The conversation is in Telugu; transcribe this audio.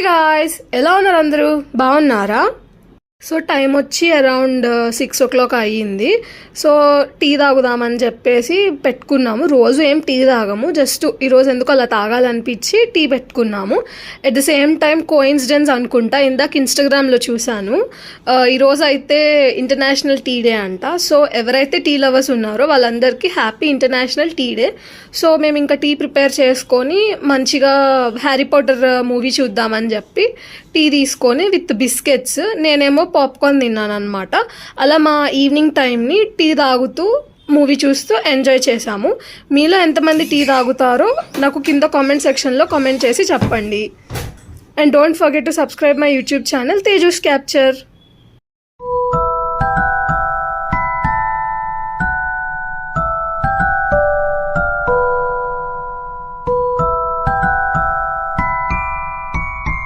గాయ్స్, ఎలా ఉన్నారు అందరూ? బాగున్నారా? సో టైం వచ్చి అరౌండ్ 6 o'clock అయ్యింది. సో టీ తాగుదామని చెప్పేసి పెట్టుకున్నాము. రోజు ఏం టీ తాగము, జస్ట్ ఈరోజు ఎందుకు అలా తాగాలనిపించి టీ పెట్టుకున్నాము. At the same time coincidence అనుకుంటా, ఇందాక ఇన్స్టాగ్రామ్లో చూశాను, ఈరోజు అయితే ఇంటర్నేషనల్ టీ డే అంట. సో ఎవరైతే టీ లవర్స్ ఉన్నారో వాళ్ళందరికీ happy international tea day. So మేము ఇంకా టీ ప్రిపేర్ చేసుకొని మంచిగా హ్యారీ పాటర్ మూవీ చూద్దామని చెప్పి టీ తీసుకొని విత్ బిస్కెట్స్, నేనేమో పాప్కార్న్ తిన్నాను అనమాట. అలా మా ఈవినింగ్ టైంని టీ తాగుతూ మూవీ చూస్తూ ఎంజాయ్ చేశాము. మీలో ఎంతమంది టీ తాగుతారో నాకు కింద కామెంట్ సెక్షన్లో కామెంట్ చేసి చెప్పండి. And don't forget to subscribe my YouTube channel Teju's capture.